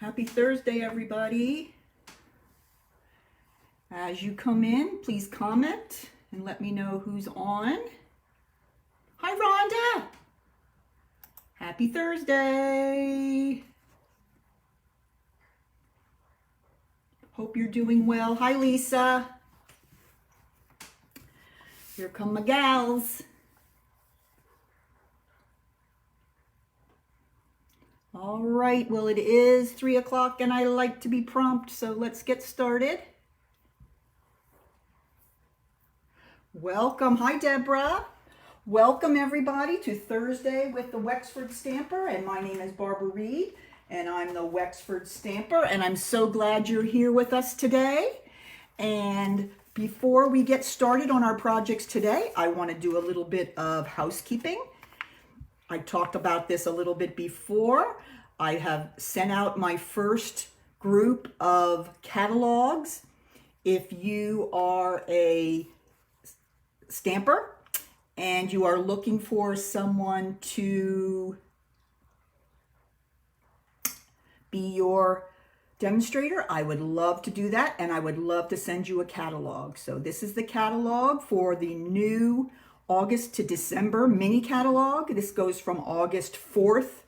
Happy Thursday, everybody. As you come in, please comment and let me know who's on. Hi, Rhonda. Happy Thursday. Hope you're doing well. Hi, Lisa. Here come my gals. All right, well, it is 3 o'clock and I like to be prompt, so let's get started. Welcome. Hi, Deborah. Welcome, everybody, to Thursday with the Wexford Stamper, and my name is Barbara Reed, and I'm the Wexford Stamper, and I'm so glad you're here with us today. And before we get started on our projects today, I want to do a little bit of housekeeping. I talked about this a little bit before. I have sent out my first group of catalogs. If you are a stamper and you are looking for someone to be your demonstrator, I would love to do that, and I would love to send you a catalog. So this is the catalog for the new August to December mini catalog. This goes from August 4th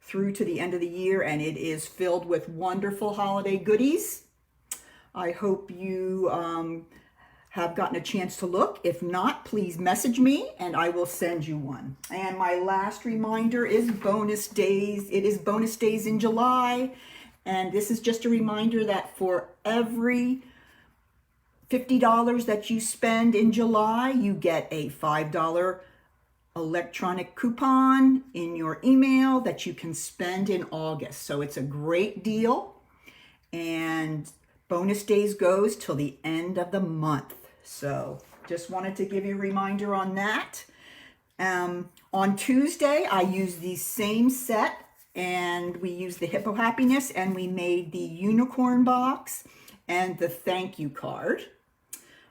through to the end of the year, and it is filled with wonderful holiday goodies. I hope you have gotten a chance to look. If not, please message me and I will send you one. And my last reminder is bonus days. It is bonus days in July, and this is just a reminder that for every $50 that you spend in July, you get a $5 electronic coupon in your email that you can spend in August. So it's a great deal, and bonus days goes till the end of the month. So just wanted to give you a reminder on that. On Tuesday, I used the same set, and we used the Hippo Happiness, and we made the unicorn box and the thank you card.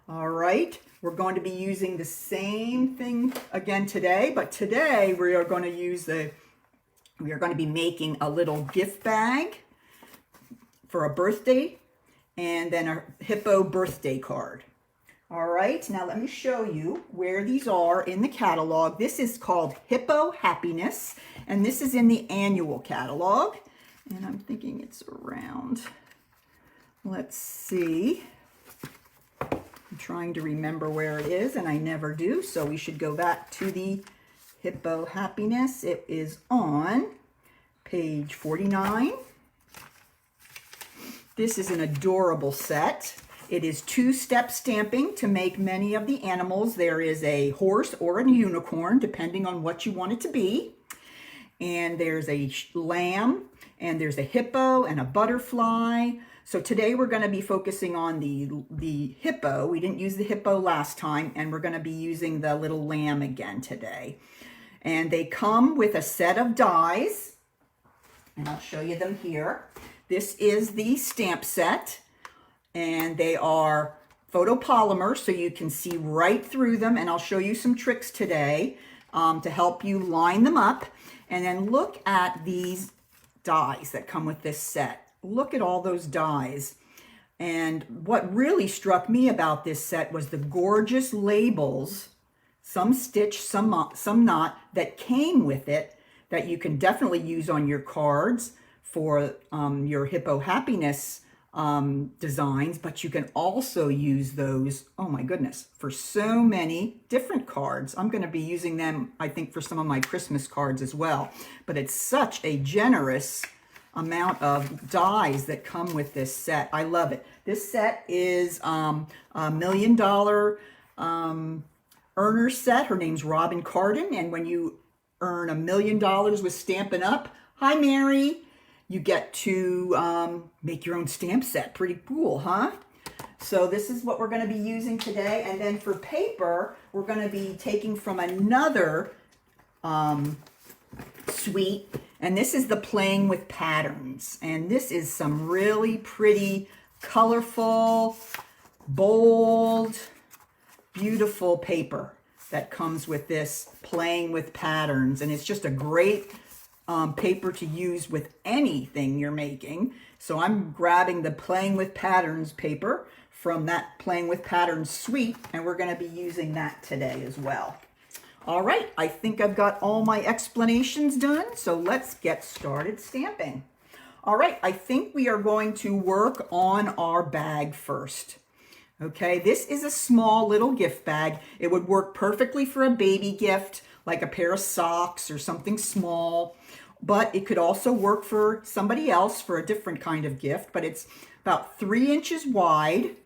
All right, we're going to be using the same thing again today, but today we are going to be making a little gift bag for a birthday, and then a Hippo birthday card. All right, now let me show you where these are in the catalog. This is called Hippo Happiness, and this is in the annual catalog. And I'm thinking it's around, let's see. I'm trying to remember where it is, and I never do, so we should go back to the Hippo Happiness. It is on page 49. This is an adorable set. It is two-step stamping to make many of the animals. There is a horse or a unicorn, depending on what you want it to be. And there's a lamb, and there's a hippo and a butterfly. So today we're going to be focusing on the hippo. We didn't use the hippo last time, and we're going to be using the little lamb again today. And they come with a set of dies, and I'll show you them here. This is the stamp set, and they are photopolymer, so you can see right through them, and I'll show you some tricks today to help you line them up. And then look at these dies that come with this set. Look at all those dies. And what really struck me about this set was the gorgeous labels, some stitched, some not, that came with it, that you can definitely use on your cards for your Hippo Happiness designs, but you can also use those, oh my goodness, for so many different cards. I'm going to be using them, I think, for some of my Christmas cards as well. But it's such a generous amount of dies that come with this set. I love it. This set is a $1 million earner set. Her name's Robin Cardin, and when you earn $1 million with Stampin' Up, hi Mary, you get to make your own stamp set. Pretty cool, huh? So this is what we're going to be using today. And then for paper, we're going to be taking from another suite. And this is the Playing with Patterns. And this is some really pretty, colorful, bold, beautiful paper that comes with this Playing with Patterns. And it's just a great paper to use with anything you're making. So I'm grabbing the Playing with Patterns paper from that Playing with Patterns suite, and we're going to be using that today as well. All right, I think I've got all my explanations done, so let's get started stamping. All right, I think we are going to work on our bag first. Okay, this is a small little gift bag. It would work perfectly for a baby gift, like a pair of socks or something small, but it could also work for somebody else for a different kind of gift. But it's about 3 inches wide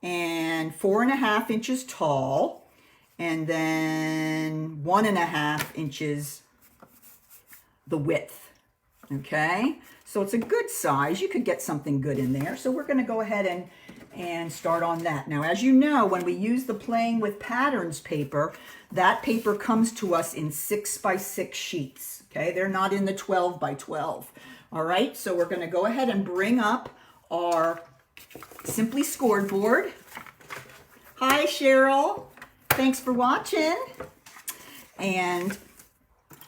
and 4.5 inches tall, and then 1.5 inches the width. Okay, so it's a good size. You could get something good in there. So we're going to go ahead and start on that. Now, as you know, when we use the Playing with Patterns paper, that paper comes to us in 6x6 sheets. Okay, they're not in the 12x12. All right, so we're going to go ahead and bring up our Simply Scored board. Hi, Cheryl. Thanks for watching. And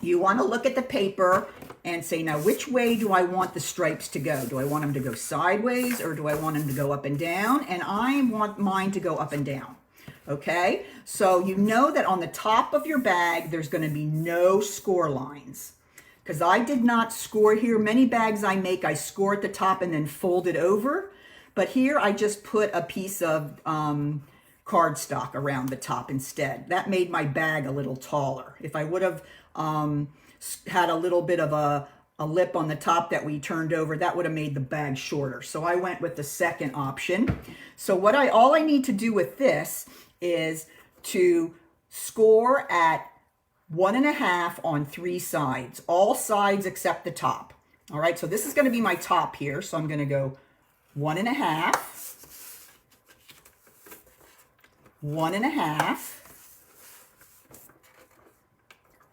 you want to look at the paper and say, now, which way do I want the stripes to go? Do I want them to go sideways or do I want them to go up and down? And I want mine to go up and down. Okay, so you know that on the top of your bag, there's going to be no score lines. Because I did not score here. Many bags I make, I score at the top and then fold it over. But here I just put a piece of cardstock around the top instead. That made my bag a little taller. If I would have had a little bit of a lip on the top that we turned over, that would have made the bag shorter. So I went with the second option. So all I need to do with this is to score at 1.5 on 3 sides, all sides except the top. All right, so this is going to be my top here. So I'm going to go 1.5, 1.5,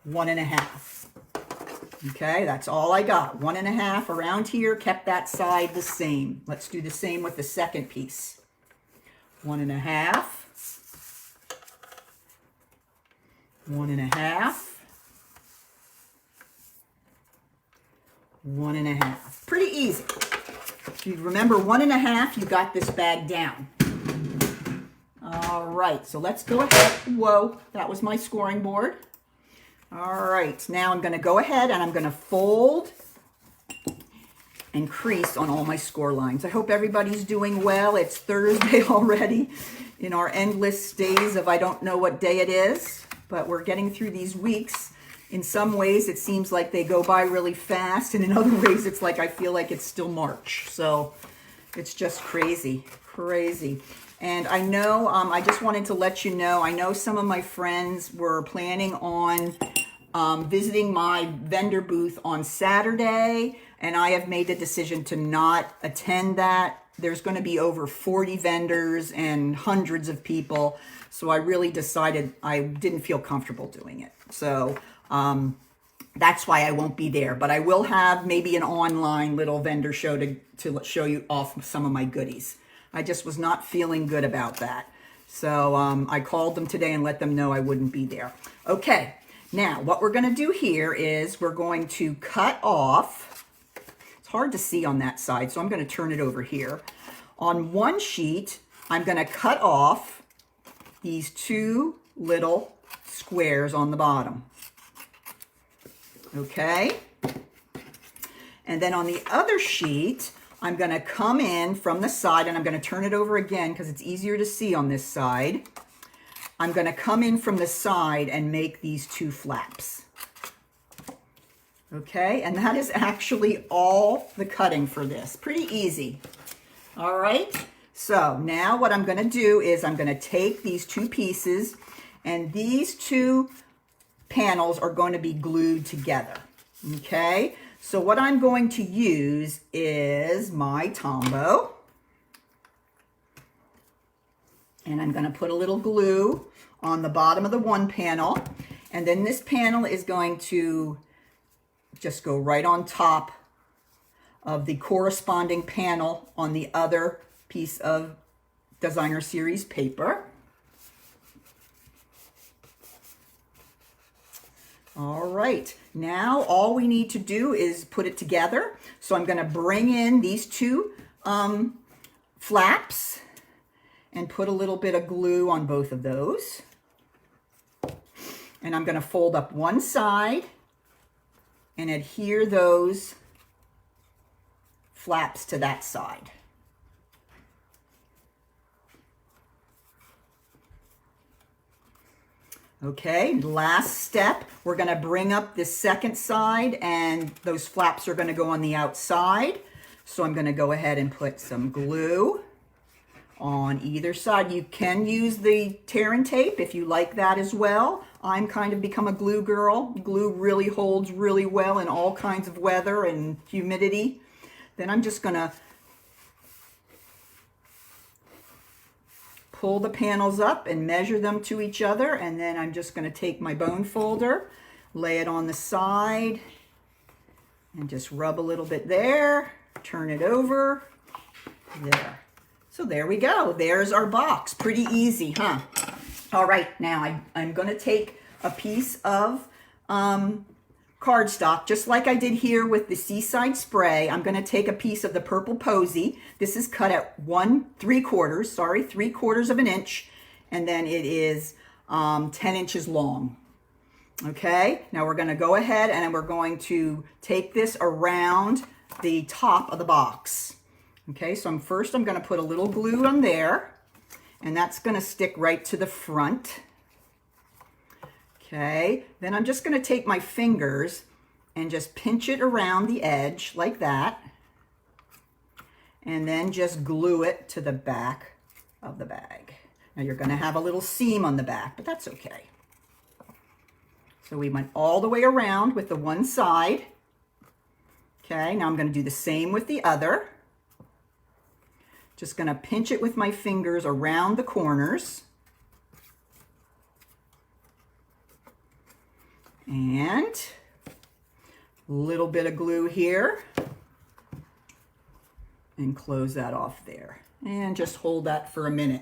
1.5. Okay, that's all I got. 1.5 around here, kept that side the same. Let's do the same with the second piece. 1.5, 1.5, 1.5. Pretty easy. If you remember 1.5, you got this bag down. All right, so let's go ahead. Whoa, that was my scoring board. All right, now I'm going to go ahead and I'm going to fold and crease on all my score lines. I hope everybody's doing well. It's Thursday already in our endless days of I don't know what day it is, but we're getting through these weeks. In some ways, it seems like they go by really fast, and in other ways, it's like I feel like it's still March. So it's just crazy, crazy. And I know, I just wanted to let you know, I know some of my friends were planning on visiting my vendor booth on Saturday, and I have made the decision to not attend that. There's going to be over 40 vendors and hundreds of people, so I really decided I didn't feel comfortable doing it. So that's why I won't be there, but I will have maybe an online little vendor show to show you off some of my goodies. I just was not feeling good about that. So I called them today and let them know I wouldn't be there. Okay, now what we're going to do here is we're going to cut off. It's hard to see on that side, so I'm going to turn it over here. On one sheet, I'm going to cut off these 2 little squares on the bottom. Okay? And then on the other sheet, I'm going to come in from the side, and I'm going to turn it over again because it's easier to see on this side. I'm going to come in from the side and make these 2 flaps. Okay, and that is actually all the cutting for this. Pretty easy. All right, so now what I'm going to do is I'm going to take these 2 pieces, and these 2 panels are going to be glued together. Okay, so what I'm going to use is my Tombow. And I'm going to put a little glue on the bottom of the one panel. And then this panel is going to just go right on top of the corresponding panel on the other piece of Designer Series paper. All right. Now all we need to do is put it together. So I'm going to bring in these two flaps and put a little bit of glue on both of those. And I'm going to fold up one side and adhere those flaps to that side. Okay, last step, we're going to bring up this second side and those flaps are going to go on the outside. So I'm going to go ahead and put some glue on either side. You can use the tear and tape if you like that as well. I'm kind of become a glue girl. Glue really holds really well in all kinds of weather and humidity. Then I'm just going to pull the panels up and measure them to each other, and then I'm just going to take my bone folder, lay it on the side, and just rub a little bit there, turn it over, there. So there we go. There's our box. Pretty easy, huh? All right, now I'm going to take a piece of cardstock, just like I did here with the Seaside Spray. I'm going to take a piece of the Purple Posy. This is cut at 3/4 of an inch, and then it is 10 inches long. Okay, now we're going to go ahead and we're going to take this around the top of the box. Okay, so first I'm going to put a little glue on there, and that's going to stick right to the front. Okay, then I'm just going to take my fingers and just pinch it around the edge like that, and then just glue it to the back of the bag. Now you're going to have a little seam on the back, but that's okay. So we went all the way around with the one side. Okay, now I'm going to do the same with the other. Just going to pinch it with my fingers around the corners. And a little bit of glue here. And close that off there. And just hold that for a minute.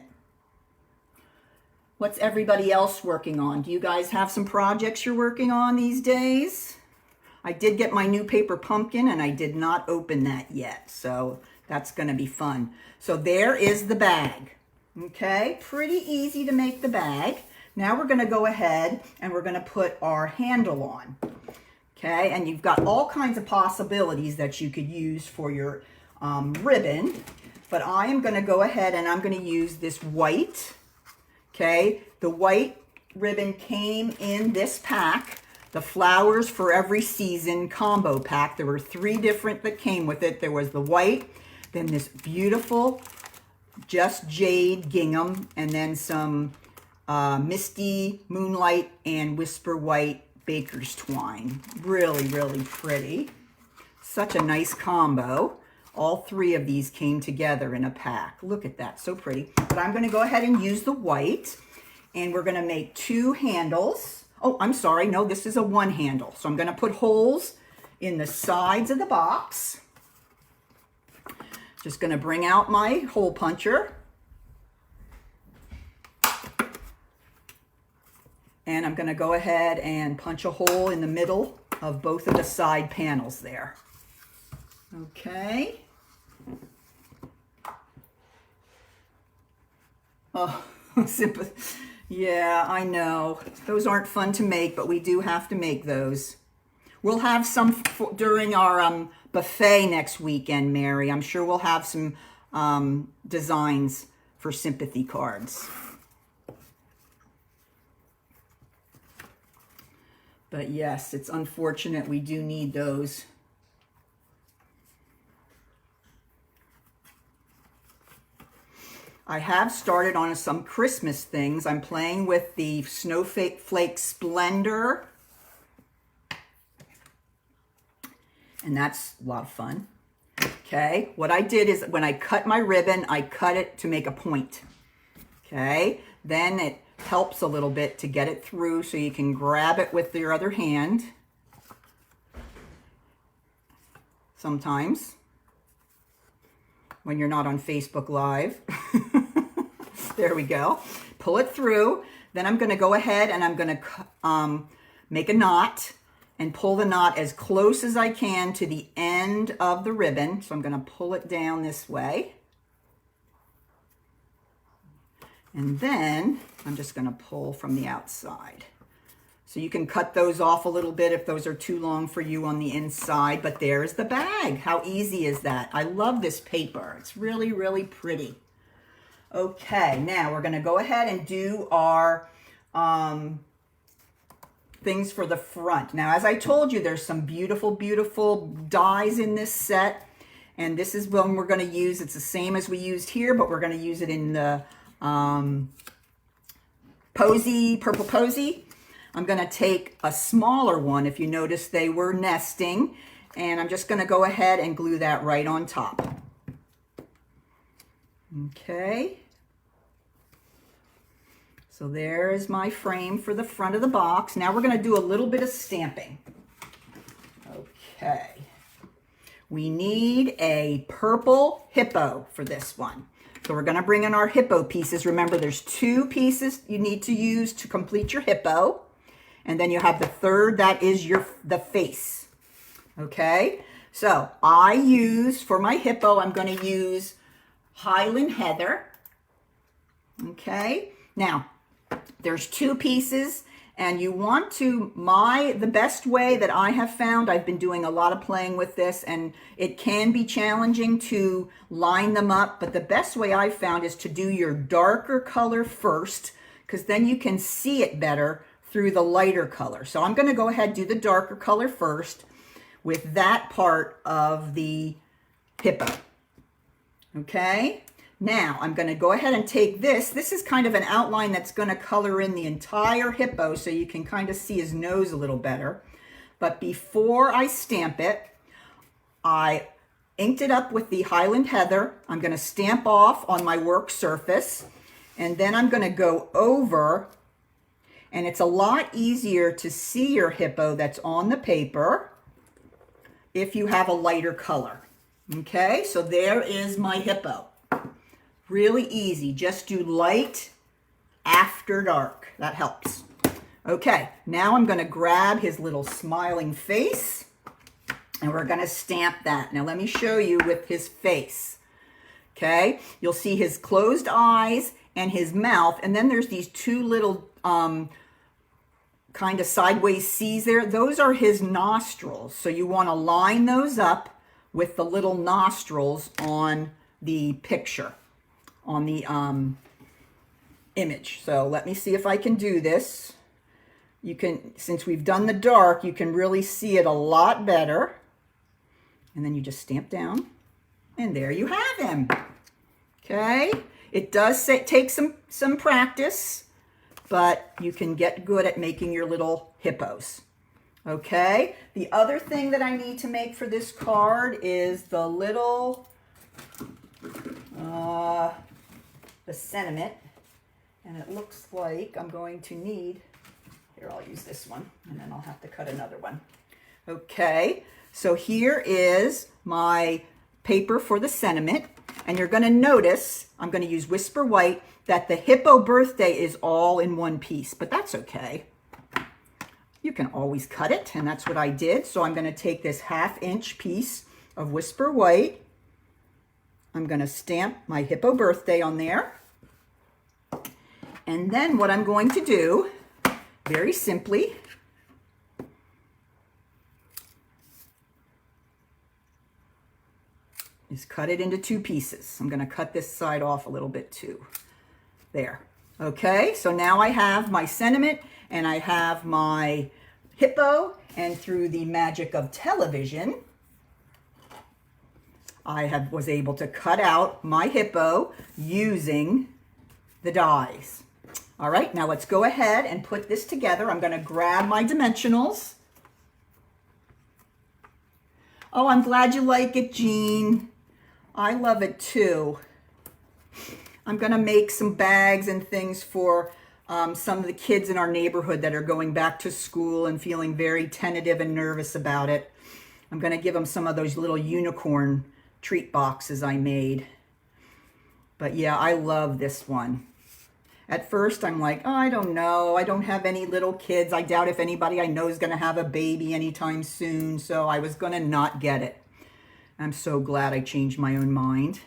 What's everybody else working on? Do you guys have some projects you're working on these days? I did get my new paper pumpkin and I did not open that yet. So that's going to be fun. So there is the bag. Okay, pretty easy to make the bag. Now we're going to go ahead and we're going to put our handle on. Okay, and you've got all kinds of possibilities that you could use for your ribbon. But I am going to go ahead and I'm going to use this white. Okay, the white ribbon came in this pack, the Flowers for Every Season combo pack. There were 3 different that came with it. There was the white, then this beautiful Just Jade gingham, and then some Misty Moonlight and Whisper White Baker's Twine. Really, really pretty. Such a nice combo. All 3 of these came together in a pack. Look at that, so pretty. But I'm going to go ahead and use the white, and we're going to make 2 handles. Oh, I'm sorry, no, this is a 1 handle. So I'm going to put holes in the sides of the box. Just going to bring out my hole puncher. And I'm going to go ahead and punch a hole in the middle of both of the side panels there. Okay. Oh, yeah, I know. Those aren't fun to make, but we do have to make those. We'll have some during our buffet next weekend, Mary. I'm sure we'll have some designs for sympathy cards. But yes, it's unfortunate we do need those. I have started on some Christmas things. I'm playing with the Snowflake Splendor. And that's a lot of fun. Okay, what I did is when I cut my ribbon, I cut it to make a point. Okay, then it helps a little bit to get it through so you can grab it with your other hand. Sometimes when you're not on Facebook Live. There we go. Pull it through. Then I'm going to go ahead and I'm going to make a knot. and pull the knot as close as I can to the end of the ribbon. So I'm going to pull it down this way. And then I'm just going to pull from the outside. So you can cut those off a little bit if those are too long for you on the inside, but there's the bag. How easy is that? I love this paper. It's really, really pretty. Okay, now we're going to go ahead and do our things for the front. Now, as I told you, there's some beautiful, beautiful dies in this set, and this is one we're going to use. It's the same as we used here, but we're going to use it in the purple posy. I'm going to take a smaller one. If you notice, they were nesting, and I'm just going to go ahead and glue that right on top. Okay. So there is my frame for the front of the box. Now we're going to do a little bit of stamping. Okay. We need a purple hippo for this one. So we're going to bring in our hippo pieces. Remember, there's 2 pieces you need to use to complete your hippo. And then you have the third, that is the face. Okay? So I use, for my hippo, I'm going to use Highland Heather. Okay? Now, there's 2 pieces, and you want to, the best way that I have found, I've been doing a lot of playing with this, and it can be challenging to line them up, but the best way I've found is to do your darker color first, because then you can see it better through the lighter color. So I'm going to go ahead and do the darker color first with that part of the hippo. Okay? Now, I'm going to go ahead and take this. This is kind of an outline that's going to color in the entire hippo so you can kind of see his nose a little better. But before I stamp it, I inked it up with the Highland Heather. I'm going to stamp off on my work surface, and then I'm going to go over, and it's a lot easier to see your hippo that's on the paper if you have a lighter color. Okay, so there is my hippo. Really easy. Just do light after dark. That helps. Okay, now I'm going to grab his little smiling face, and we're going to stamp that. Now let me show you with his face. Okay, you'll see his closed eyes and his mouth, and then there's these 2 little kind of sideways C's there. Those are his nostrils. So you want to line those up with the little nostrils on the picture, on the image. So let me see if I can do this. You can, since we've done the dark, you can really see it a lot better. And then you just stamp down, and there you have him. Okay, it does take some practice, but you can get good at making your little hippos. Okay, the other thing that I need to make for this card is the little the sentiment, and it looks like I'm going to need, here, I'll use this one, and then I'll have to cut another one. Okay, so here is my paper for the sentiment, and you're going to notice, I'm going to use Whisper White, that the hippo birthday is all in one piece, but that's okay. You can always cut it, and that's what I did. So I'm going to take this 1/2-inch piece of Whisper White. I'm going to stamp my hippo birthday on there. And then what I'm going to do, very simply, is cut it into 2 pieces. I'm going to cut this side off a little bit too. There. Okay, so now I have my sentiment and I have my hippo, and through the magic of television, I was able to cut out my hippo using the dies. All right, now let's go ahead and put this together. I'm going to grab my dimensionals. Oh, I'm glad you like it, Jean. I love it too. I'm going to make some bags and things for some of the kids in our neighborhood that are going back to school and feeling very tentative and nervous about it. I'm going to give them some of those little unicorn treat boxes I made. But yeah, I love this one. At first, I'm like, oh, I don't know. I don't have any little kids. I doubt if anybody I know is going to have a baby anytime soon. So I was going to not get it. I'm so glad I changed my own mind.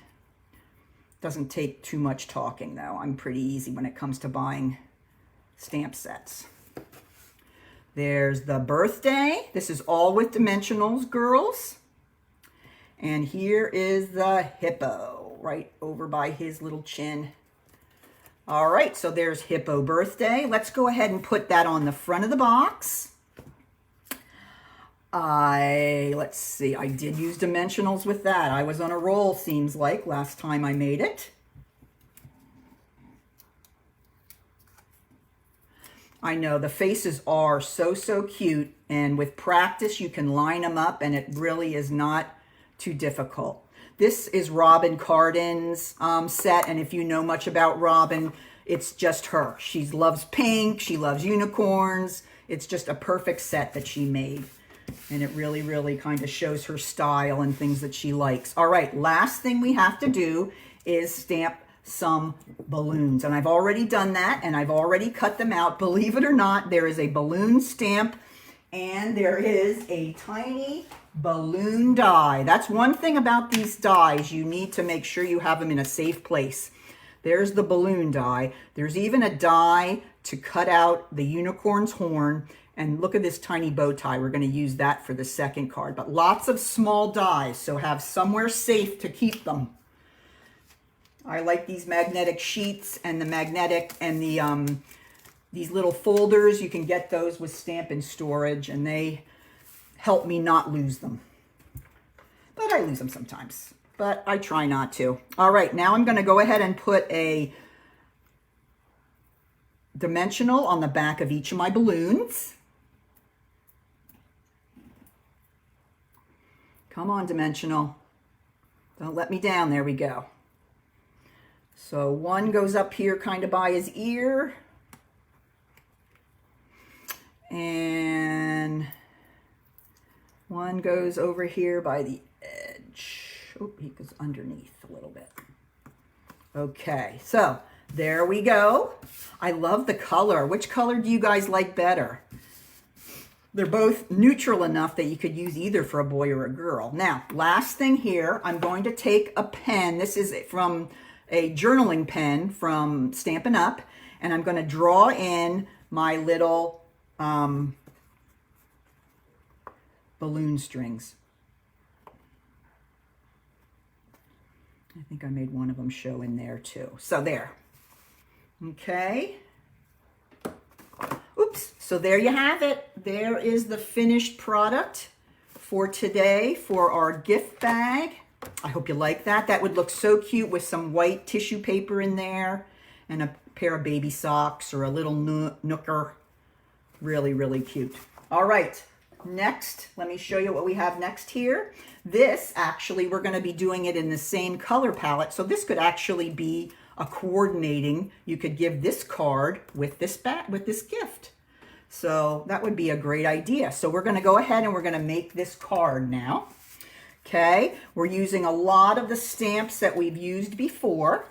Doesn't take too much talking, though. I'm pretty easy when it comes to buying stamp sets. There's the birthday. This is all with dimensionals, girls. And here is the hippo right over by his little chin. All right, so there's hippo birthday. Let's go ahead and put that on the front of the box. Let's see, I did use dimensionals with that. I was on a roll, seems like, last time I made it. I know the faces are so cute, and with practice you can line them up and it really is not too difficult. This is Robin Cardin's set, and if you know much about Robin, it's just her. She loves pink, she loves unicorns. It's just a perfect set that she made, and it really kind of shows her style and things that she likes. All right, last thing we have to do is stamp some balloons, and I've already done that, and I've already cut them out. Believe it or not, there is a balloon stamp and there is a tiny balloon die. That's one thing about these dies. You need to make sure you have them in a safe place. There's the balloon die. There's even a die to cut out the unicorn's horn, and look at this tiny bow tie. We're going to use that for the second card, but lots of small dies, so have somewhere safe to keep them. I like these magnetic sheets and the magnetic and the these little folders. You can get those with Stampin' Storage, and they help me not lose them. But I lose them sometimes, but I try not to. All right, now I'm going to go ahead and put a dimensional on the back of each of my balloons. Come on, dimensional. Don't let me down. There we go. So one goes up here kind of by his ear. And one goes over here by the edge. Oh, he goes underneath a little bit. Okay, so there we go. I love the color. Which color do you guys like better? They're both neutral enough that you could use either for a boy or a girl. Now, last thing here, I'm going to take a pen. This is from a journaling pen from Stampin' Up, and I'm going to draw in my little balloon strings. I think I made one of them show in there too. So there. Okay. Oops. So there you have it. There is the finished product for today for our gift bag. I hope you like that. That would look so cute with some white tissue paper in there and a pair of baby socks or a little nooker. Really cute. All right, next, let me show you what we have next here. This, actually, we're going to be doing it in the same color palette. So this could actually be a coordinating. You could give this card with this gift. So that would be a great idea. So we're going to go ahead and we're going to make this card now. Okay, we're using a lot of the stamps that we've used before.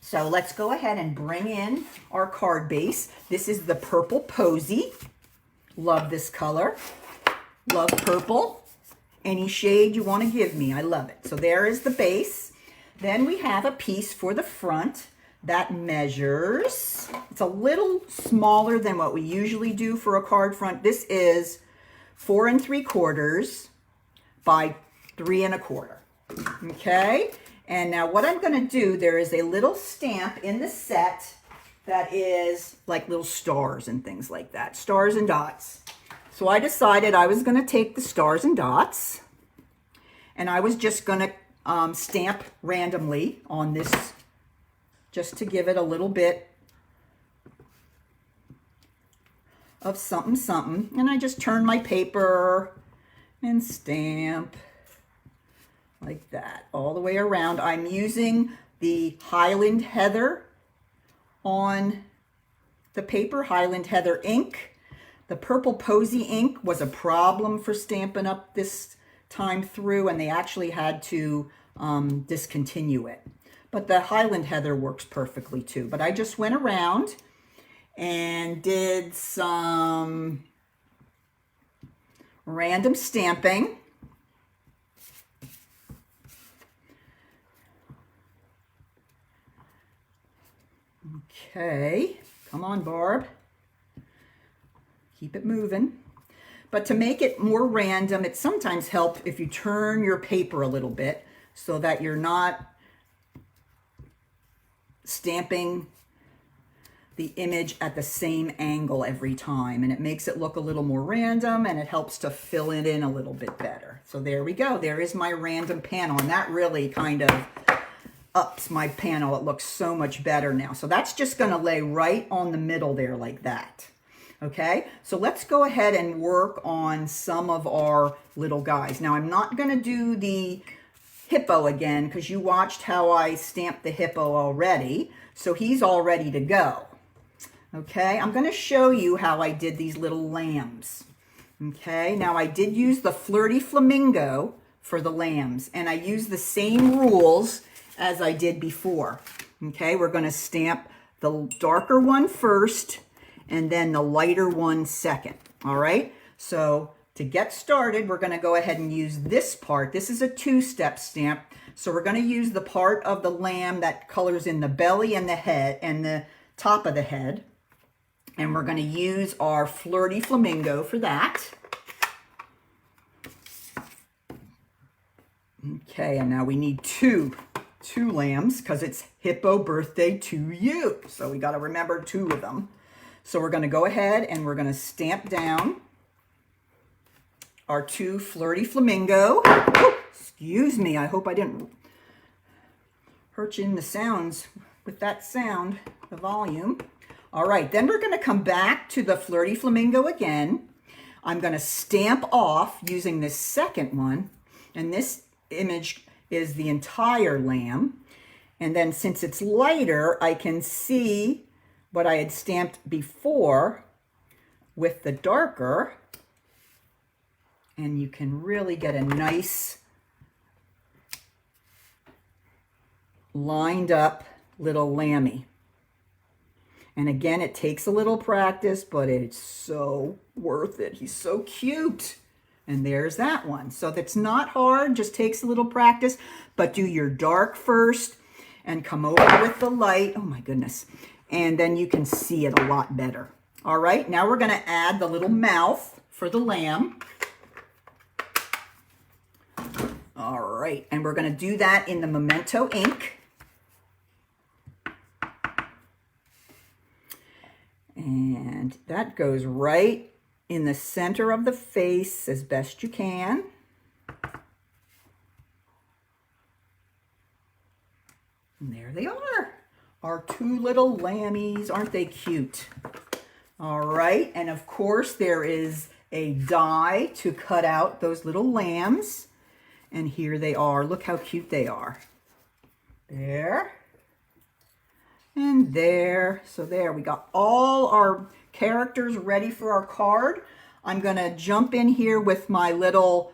So let's go ahead and bring in our card base. This is the Purple Posy. Love this color. Love purple. Any shade you want to give me, I love it. So there is the base. Then we have a piece for the front that measures. It's a little smaller than what we usually do for a card front. This is 4 3/4 by 3 1/4. Okay, and now what I'm going to do, there is a little stamp in the set that is like little stars and things like that, stars and dots. So I decided I was going to take the stars and dots, and I was just going to stamp randomly on this, just to give it a little bit of something. And I just turn my paper and stamp like that all the way around. I'm using the Highland Heather on the paper, Highland Heather ink. The Purple Posy ink was a problem for Stampin' Up this time through, and they actually had to discontinue it. but the Highland Heather works perfectly too. But I just went around and did some random stamping. Okay, come on, Barb. Keep it moving. But to make it more random, it sometimes helps if you turn your paper a little bit so that you're not stamping the image at the same angle every time, and it makes it look a little more random, and it helps to fill it in a little bit better. So there we go. There is my random panel, and that really kind of ups my panel. It looks so much better now. So that's just going to lay right on the middle there like that. Okay, so let's go ahead and work on some of our little guys. Now I'm not going to do the hippo again because you watched how I stamped the hippo already. So he's all ready to go. Okay, I'm going to show you how I did these little lambs. Okay, now I did use the Flirty Flamingo for the lambs, and I used the same rules as I did before. Okay, we're going to stamp the darker one first and then the lighter one second. All right, so to get started, we're going to go ahead and use this part. This is a two-step stamp, so we're going to use the part of the lamb that colors in the belly and the head and the top of the head. And we're going to use our Flirty Flamingo for that. Okay, and now we need two lambs because it's hippo birthday to you. So we got to remember two of them. So we're going to go ahead and we're going to stamp down our two Flirty Flamingo. Oh, excuse me, I hope I didn't hurt you in the sounds with that sound, the volume. All right, then we're going to come back to the Flirty Flamingo again. I'm going to stamp off using this second one, and this image is the entire lamb. And then since it's lighter, I can see what I had stamped before with the darker, and you can really get a nice lined up little lammy. And again, it takes a little practice, but it's so worth it. He's so cute. And there's that one. So that's not hard, just takes a little practice, but do your dark first and come over with the light. Oh my goodness. And then you can see it a lot better. All right, now we're going to add the little mouth for the lamb. All right, and we're going to do that in the Memento ink. And that goes right in the center of the face as best you can. And there they are, our two little lammies. Aren't they cute? All right, and of course there is a die to cut out those little lambs. And here they are. Look how cute they are. There. And there. So there, we got all our characters ready for our card. I'm going to jump in here with my little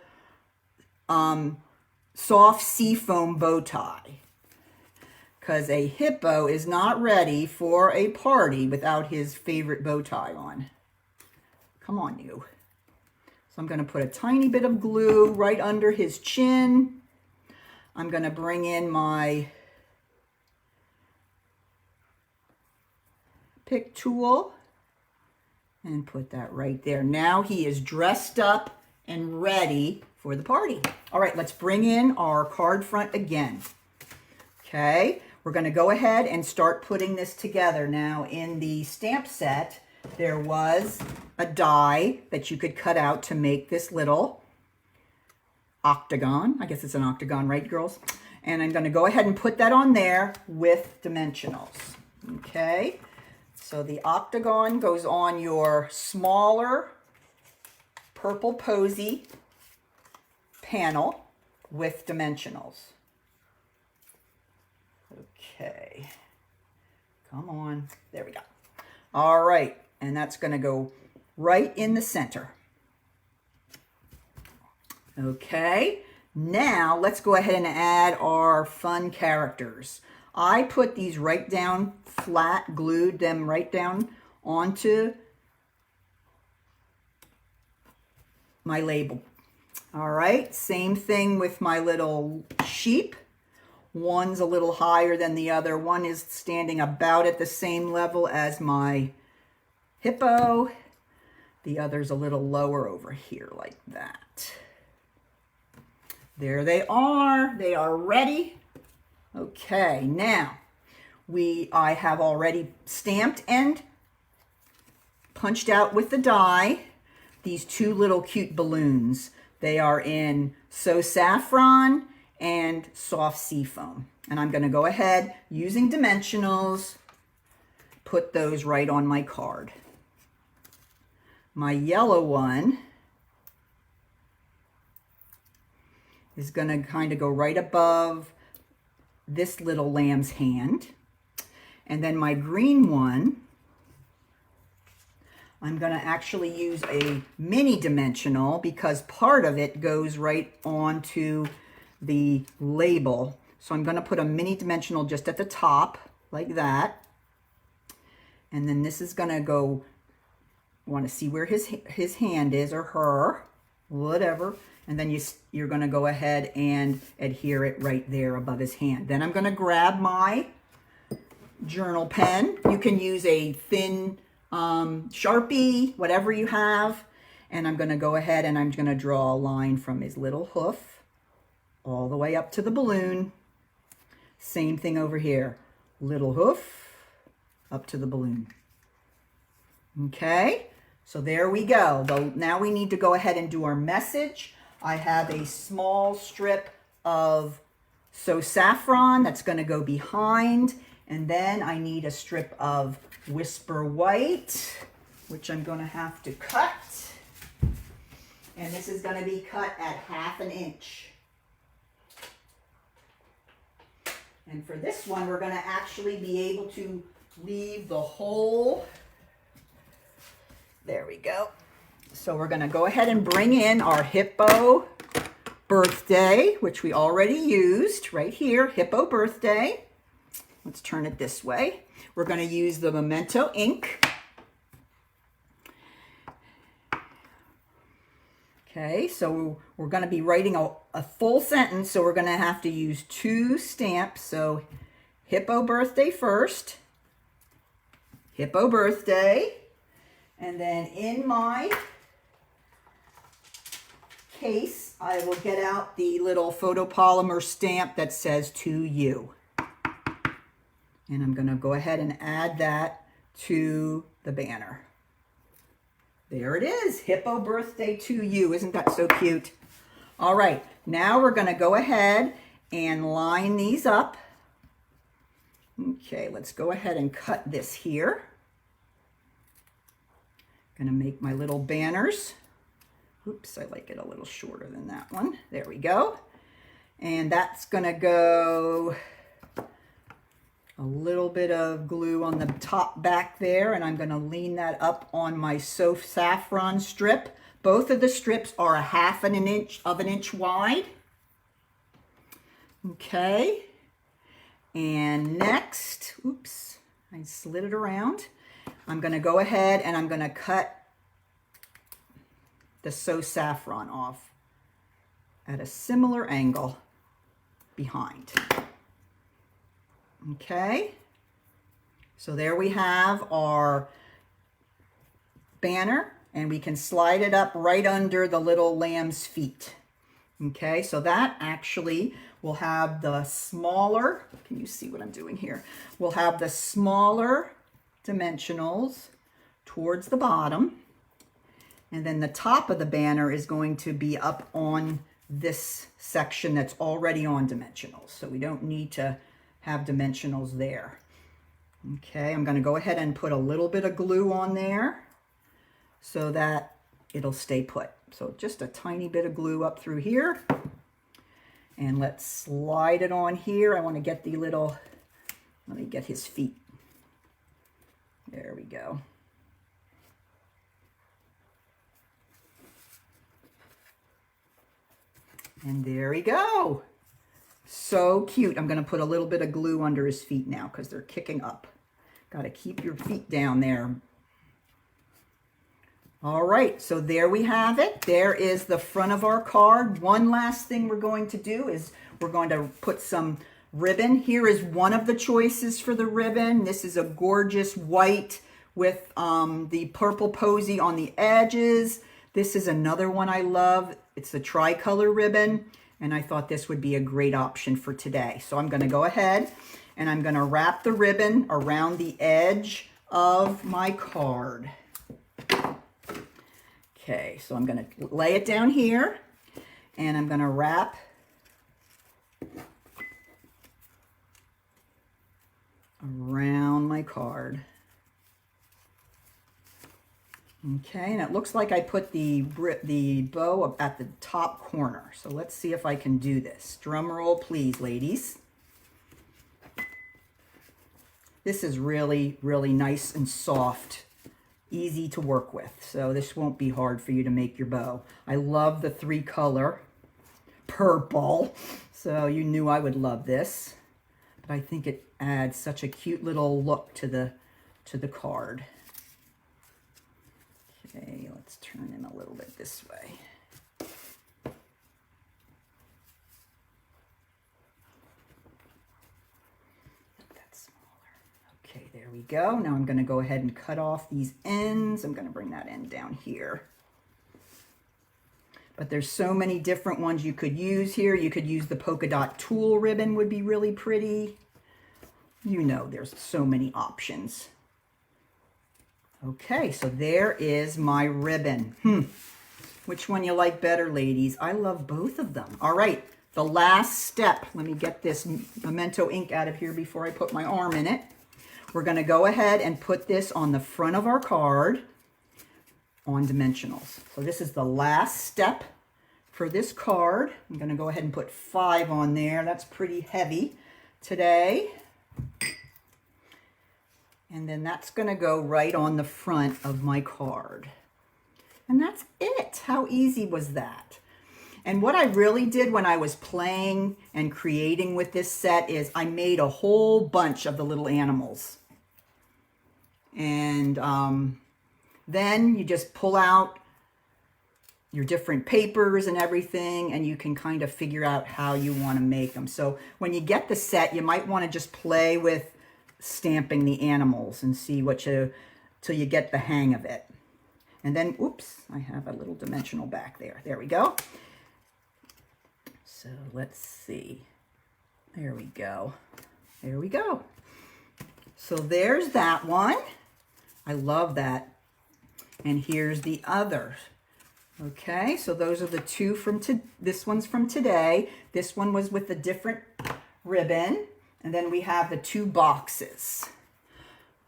soft seafoam bow tie, because a hippo is not ready for a party without his favorite bow tie on. Come on, you. So I'm going to put a tiny bit of glue right under his chin. I'm going to bring in my pick tool and put that right there. Now he is dressed up and ready for the party. All right, let's bring in our card front again. Okay, we're going to go ahead and start putting this together. Now in the stamp set, there was a die that you could cut out to make this little octagon. I guess it's an octagon, right, girls? And I'm going to go ahead and put that on there with dimensionals. Okay, so the octagon goes on your smaller purple posy panel with dimensionals. Okay, come on, there we go. All right, and that's going to go right in the center. Okay, now let's go ahead and add our fun characters. I put these right down flat, glued them right down onto my label. All right, same thing with my little sheep. One's a little higher than the other. One is standing about at the same level as my hippo. The other's a little lower over here like that. There they are. They are ready. Okay, now I have already stamped and punched out with the die these two little cute balloons. They are in So Saffron and Soft Seafoam. And I'm going to go ahead, using dimensionals, put those right on my card. My yellow one is going to kind of go right above this little lamb's hand. And then my green one, I'm going to actually use a mini dimensional because part of it goes right onto the label. So I'm going to put a mini dimensional just at the top like that. And then this is going to go, want to see where his hand is, or her, whatever. And then you're going to go ahead and adhere it right there above his hand. Then I'm going to grab my journal pen. You can use a thin Sharpie, whatever you have. And I'm going to go ahead and I'm going to draw a line from his little hoof all the way up to the balloon. Same thing over here. Little hoof up to the balloon. Okay, so there we go. Now we need to go ahead and do our message. I have a small strip of So Saffron that's going to go behind. And then I need a strip of Whisper White, which I'm going to have to cut. And this is going to be cut at 1/2 inch. And for this one, we're going to actually be able to leave the whole. There we go. So we're going to go ahead and bring in our Hippo Birthday, which we already used right here, Hippo Birthday. Let's turn it this way. We're going to use the Memento ink. Okay, so we're going to be writing a full sentence, so we're going to have to use 2 stamps. So Hippo Birthday first, Hippo Birthday, and then in my case, I will get out the little photopolymer stamp that says to you. And I'm going to go ahead and add that to the banner. There it is, Hippo Birthday to you. Isn't that so cute? All right, now we're going to go ahead and line these up. Okay, let's go ahead and cut this here. Going to make my little banners. Oops, I like it a little shorter than that one. There we go. And that's going to go a little bit of glue on the top back there, and I'm going to lean that up on my So Saffron strip. Both of the strips are 1/2 inch wide. Okay. And next, oops, I slid it around. I'm going to go ahead and I'm going to cut the So Saffron off at a similar angle behind. Okay, so there we have our banner, and we can slide it up right under the little lamb's feet. Okay, so that actually will have the smaller, can you see what I'm doing here? We'll have the smaller dimensionals towards the bottom, and then the top of the banner is going to be up on this section that's already on dimensionals, so we don't need to have dimensionals there. Okay, I'm going to go ahead and put a little bit of glue on there so that it'll stay put. So just a tiny bit of glue up through here. And let's slide it on here. I want to get the little, let me get his feet. There we go. And there we go. So cute. I'm going to put a little bit of glue under his feet now because they're kicking up. Got to keep your feet down there. All right, so there we have it. There is the front of our card. One last thing we're going to do is we're going to put some ribbon. Here is one of the choices for the ribbon. This is a gorgeous white with the purple posy on the edges. This is another one I love. It's the tricolor ribbon, and I thought this would be a great option for today. So I'm going to go ahead and I'm going to wrap the ribbon around the edge of my card. Okay, so I'm going to lay it down here, and I'm going to wrap around my card. Okay, and it looks like I put the bow at the top corner. So let's see if I can do this. Drum roll, please, ladies. This is really, really nice and soft. Easy to work with, so this won't be hard for you to make your bow. I love the 3-color purple, so you knew I would love this. But I think it adds such a cute little look to the card. Okay, let's turn him a little bit this way. Okay, there we go. Now I'm going to go ahead and cut off these ends. I'm going to bring that end down here. But there's so many different ones you could use here. You could use the polka dot tulle ribbon, would be really pretty. You know, there's so many options. Okay, so there is my ribbon. Which one you like better, ladies? I love both of them. All right, the last step. Let me get this Memento ink out of here before I put my arm in it. We're going to go ahead and put this on the front of our card on dimensionals. So this is the last step for this card. I'm going to go ahead and put 5 on there. That's pretty heavy today. And then that's going to go right on the front of my card. And that's it. How easy was that? And what I really did when I was playing and creating with this set is I made a whole bunch of the little animals. And then you just pull out your different papers and everything, and you can kind of figure out how you want to make them. So when you get the set, you might want to just play with stamping the animals and see till you get the hang of it. And then, oops, I have a little dimensional back there. There we go. So let's see. There we go. There we go. So there's that one. I love that. And here's the other. Okay, so those are the two from this one's from today. This one was with a different ribbon. And then we have the 2 boxes.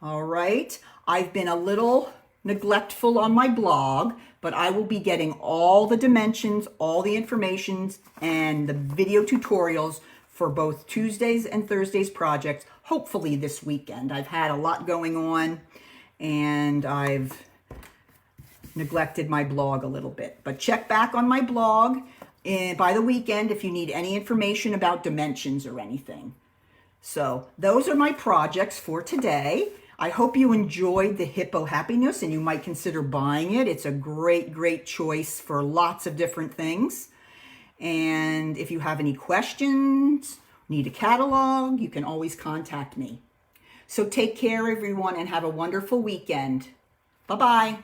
All right. I've been a little neglectful on my blog, but I will be getting all the dimensions, all the information, and the video tutorials for both Tuesdays and Thursdays projects, hopefully this weekend. I've had a lot going on, and I've neglected my blog a little bit. But check back on my blog by the weekend if you need any information about dimensions or anything. So those are my projects for today. I hope you enjoyed the Hippo Happiness and you might consider buying it. It's a great, great choice for lots of different things. And if you have any questions, need a catalog, you can always contact me. So take care, everyone, and have a wonderful weekend. Bye-bye.